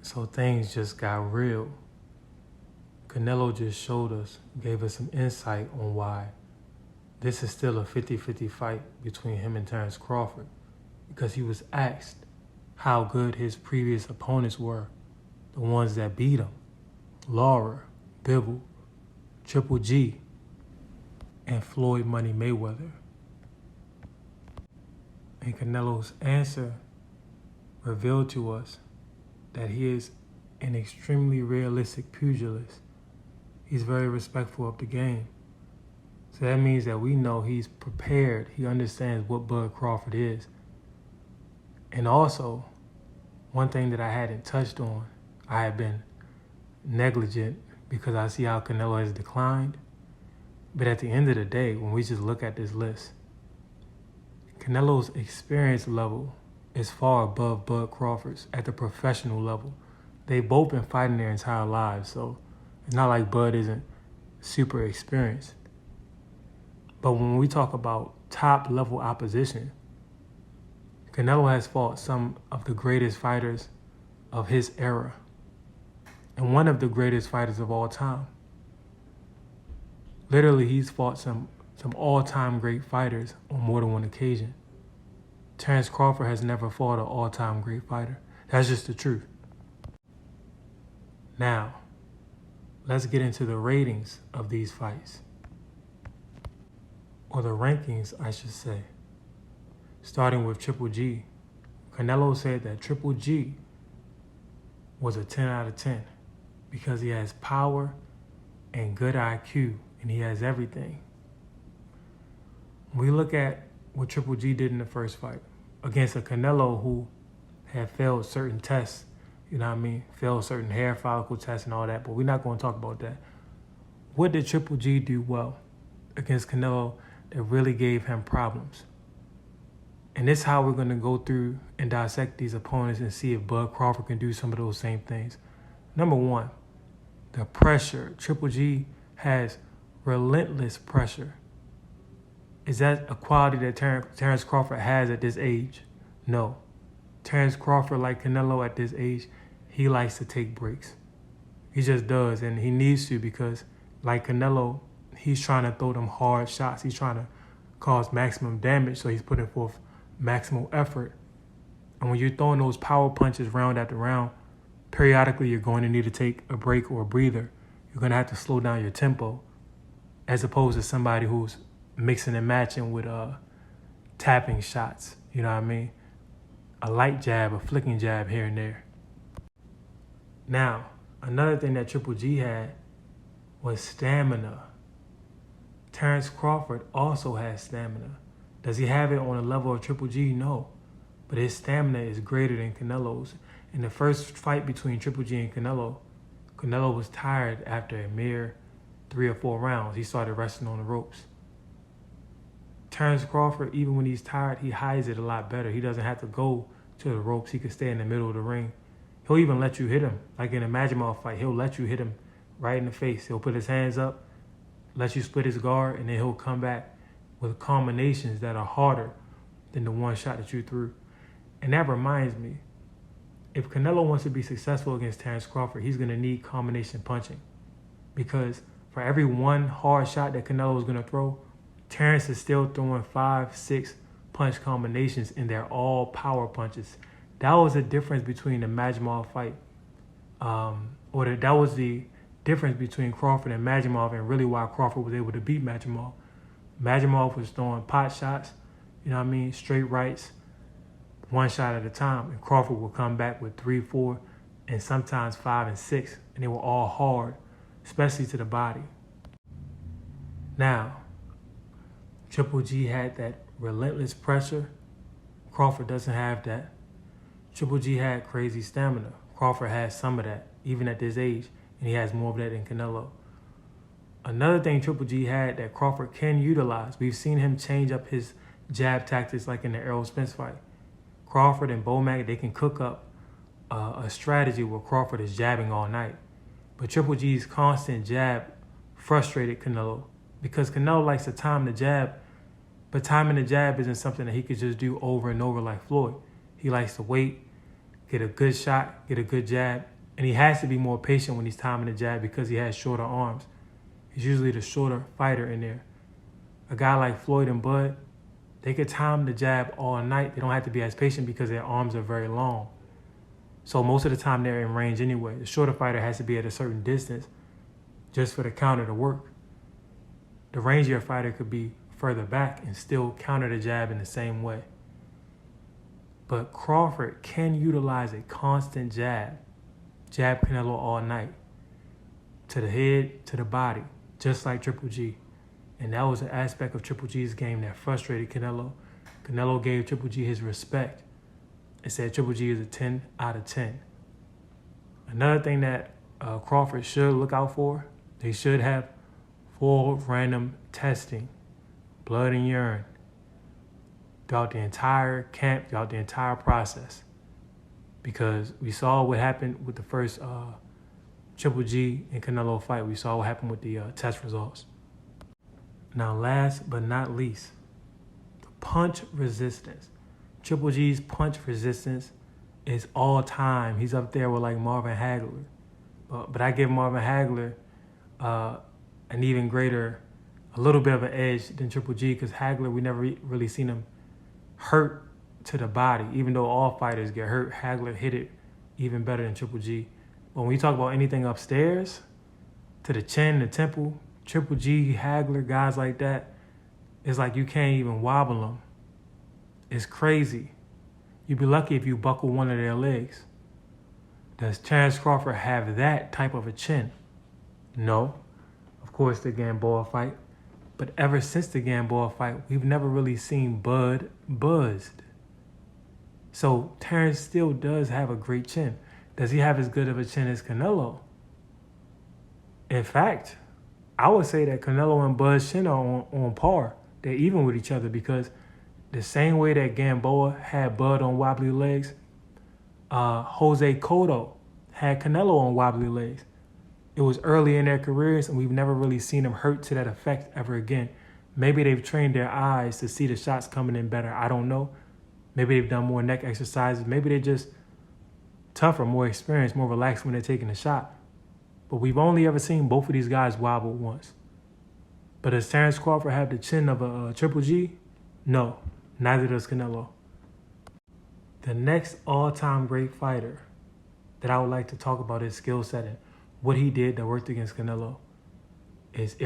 So things just got real. Canelo just showed us, gave us some insight on why this is still a 50-50 fight between him and Terence Crawford, because he was asked how good his previous opponents were, the ones that beat him: Laura, Bivol, Triple G, and Floyd Money Mayweather. And Canelo's answer revealed to us that he is an extremely realistic pugilist. He's very respectful of the game. So that means that we know he's prepared. He understands what Bud Crawford is. And also, one thing that I hadn't touched on, I had been negligent because I see how Canelo has declined. But at the end of the day, when we just look at this list, Canelo's experience level is far above Bud Crawford's at the professional level. They've both been fighting their entire lives, so it's not like Bud isn't super experienced. But when we talk about top level opposition, Canelo has fought some of the greatest fighters of his era and one of the greatest fighters of all time. Literally, he's fought some all-time great fighters on more than one occasion. Terence Crawford has never fought an all-time great fighter. That's just the truth. Now, let's get into the ratings of these fights. Or the rankings, I should say. Starting with Triple G. Canelo said that Triple G was a 10 out of 10 because he has power and good IQ, and he has everything. When we look at what Triple G did in the first fight against a Canelo who had failed certain tests, failed certain hair follicle tests and all that, but we're not going to talk about that. What did Triple G do well against Canelo that really gave him problems? And this is how we're going to go through and dissect these opponents and see if Bud Crawford can do some of those same things. Number one, the pressure. Triple G has relentless pressure. Is that a quality that Terence Crawford has at this age? No. Terence Crawford, like Canelo at this age, he likes to take breaks. He just does, and he needs to, because like Canelo, he's trying to throw them hard shots. He's trying to cause maximum damage, so he's putting forth maximal effort. And when you're throwing those power punches round after round, periodically you're going to need to take a break or a breather. You're going to have to slow down your tempo, as opposed to somebody who's mixing and matching with tapping shots. You know what I mean? A light jab, a flicking jab here and there. Now, another thing that Triple G had was stamina. Terence Crawford also has stamina. Does he have it on the level of Triple G? No. But his stamina is greater than Canelo's. In the first fight between Triple G and Canelo, Canelo was tired after a mere 3 or 4 rounds. He started resting on the ropes. Terence Crawford, even when he's tired, he hides it a lot better. He doesn't have to go to the ropes. He can stay in the middle of the ring. He'll even let you hit him. Like in a Majimov fight, he'll let you hit him right in the face. He'll put his hands up, let you split his guard, and then he'll come back with combinations that are harder than the one shot that you threw. And that reminds me, if Canelo wants to be successful against Terence Crawford, he's going to need combination punching. Because for every one hard shot that Canelo is going to throw, Terence is still throwing 5, 6 punch combinations, and they're all power punches. That was the difference between the Majimov fight. That was the difference between Crawford and Majimov, and really why Crawford was able to beat Majimov. Majimov was throwing pot shots, straight rights, one shot at a time, and Crawford would come back with 3, 4, and sometimes 5 and 6, and they were all hard, especially to the body. Now, Triple G had that relentless pressure. Crawford doesn't have that. Triple G had crazy stamina. Crawford has some of that, even at this age, and he has more of that than Canelo. Another thing Triple G had that Crawford can utilize, we've seen him change up his jab tactics like in the Errol Spence fight. Crawford and Bomac, they can cook up a strategy where Crawford is jabbing all night. But Triple G's constant jab frustrated Canelo because Canelo likes to time the jab, but timing the jab isn't something that he could just do over and over like Floyd. He likes to wait, get a good shot, get a good jab, And he has to be more patient when he's timing the jab because he has shorter arms. He's usually the shorter fighter in there. A guy like Floyd and Bud, they could time the jab all night. They don't have to be as patient because their arms are very long. So most of the time they're in range anyway. The shorter fighter has to be at a certain distance just for the counter to work. The rangier fighter could be further back and still counter the jab in the same way. But Crawford can utilize a constant jab Canelo all night, to the head, to the body, just like Triple G. And that was an aspect of Triple G's game that frustrated Canelo. Canelo gave Triple G his respect and said Triple G is a 10 out of 10. Another thing that Crawford should look out for, they should have full random testing, blood and urine, throughout the entire camp, throughout the entire process. Because we saw what happened with the first Triple G and Canelo fight. We saw what happened with the test results. Now, last but not least, the punch resistance. Triple G's punch resistance is all time. He's up there with like Marvin Hagler. But I give Marvin Hagler an even greater, a little bit of an edge than Triple G, because Hagler, we never really seen him hurt to the body. Even though all fighters get hurt, Hagler hit it even better than Triple G. When we talk about anything upstairs, to the chin, the temple, Triple G, Hagler, guys like that, it's like you can't even wobble them. It's crazy. You'd be lucky if you buckle one of their legs. Does Terence Crawford have that type of a chin? No. Of course, the Gamboa fight. But ever since the Gamboa fight, we've never really seen Bud buzzed. So Terence still does have a great chin. Does he have as good of a chin as Canelo? In fact, I would say that Canelo and Bud's chin are on par. They're even with each other, because the same way that Gamboa had Bud on wobbly legs, Jose Cotto had Canelo on wobbly legs. It was early in their careers, and we've never really seen them hurt to that effect ever again. Maybe they've trained their eyes to see the shots coming in better. I don't know. Maybe they've done more neck exercises. Maybe they're just tougher, more experienced, more relaxed when they're taking a shot. But we've only ever seen both of these guys wobble once. But does Terence Crawford have the chin of a Triple G? No, neither does Canelo. The next all-time great fighter that I would like to talk about his skill set and what he did that worked against Canelo is